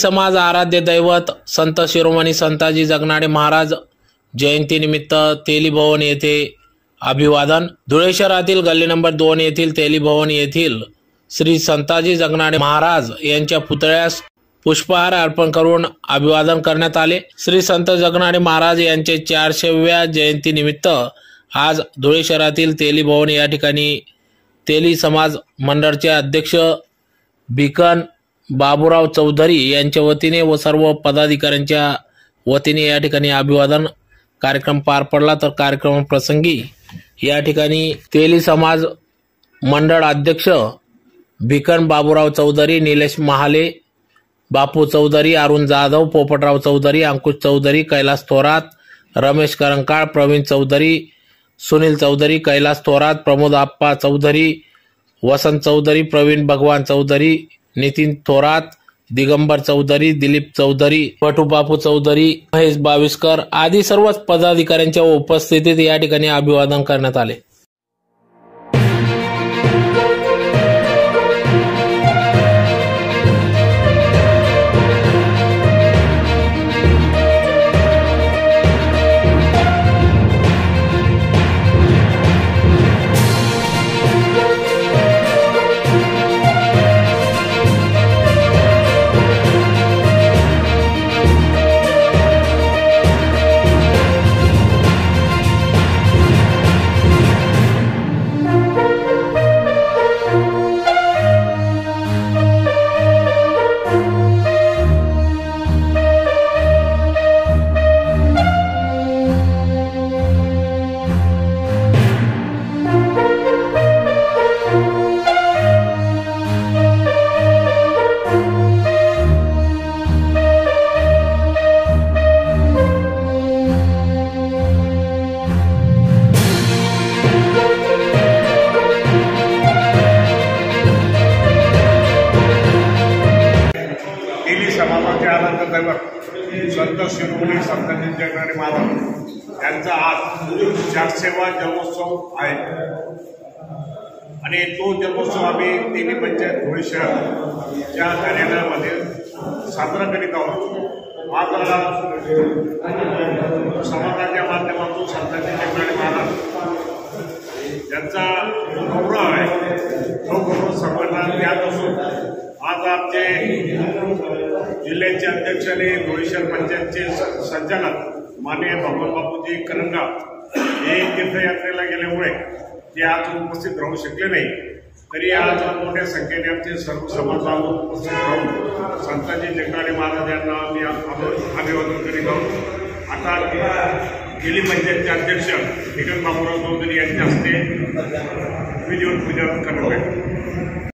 समाज आराध्य दैवत संत शिरोमणी संताजी जगनाडे महाराज जयंतीनिमित्त तेली भवन येथे अभिवादन। धुळे शहरातील गल्ली नंबर 2 येथील तेली भवन येथील श्री संताजी जगनाडे महाराज यांच्या पुतळ्यास पुष्पहार अर्पण करून अभिवादन करण्यात आले। श्री संत जगनाडे महाराज यांचे 400व्या जयंतीनिमित्त आज धुळे शहरातील तेली भवन या ठिकाणी तेली समाज मंडळाचे अध्यक्ष भिकन बाबूराव चौधरी यांच्या वतीने व सर्व पदाधिकाऱ्यांच्या वतीने या ठिकाणी अभिवादन कार्यक्रम पार पडला। तर कार्यक्रम प्रसंगी या ठिकाणी तेली समाज मंडळ अध्यक्ष भिकन बाबूराव चौधरी, निलेश महाले, बापू चौधरी, अरुण जाधव, पोपटराव चौधरी, अंकुश चौधरी, कैलास थोरात, रमेश करंकाळ, प्रवीण चौधरी, सुनील चौधरी, कैलास थोरात, प्रमोद आप्पा चौधरी, वसंत चौधरी, प्रवीण भगवान चौधरी, नितीन थोरात, दिगंबर चौधरी, दिलीप चौधरी, पटू बापू चौधरी, महेश बाविस्कर आदी सर्वच पदाधिकाऱ्यांच्या उपस्थितीत या ठिकाणी अभिवादन करण्यात आले। संत शिरोमणी संताजी जगनाडे महाराज यांचा आज 400वा जन्मोत्सव आहे आणि तो जन्मोत्सव आम्ही तेली पंचायत धुळे शहराच्या कार्यालयामध्ये साजरा करीत आहोत। आज समाजाच्या माध्यमातून संताजी जगनाडे महाराज यांचा जो गौरव आहे तो गौरव सर्वांना ज्ञात असून आज आमचे जिल्ह्याचे अध्यक्ष आणि धुळे शहर पंचायतचे संचालक माननीय भगवान बापूजी करंगाव हे तीर्थयात्रेला गेल्यामुळे ते आज उपस्थित राहू शकले नाही। तरी आज मोठ्या संख्येने आमचे सर्व समाज बांधव उपस्थित राहून संताजी जगनाडे महाराज यांना आम्ही अभिवादन करीत आहोत। आता तेली पंचायतचे अध्यक्ष भिकन बाबूराव चौधरी यांच्या हस्ते विधिवत पूजा करण्यात आली।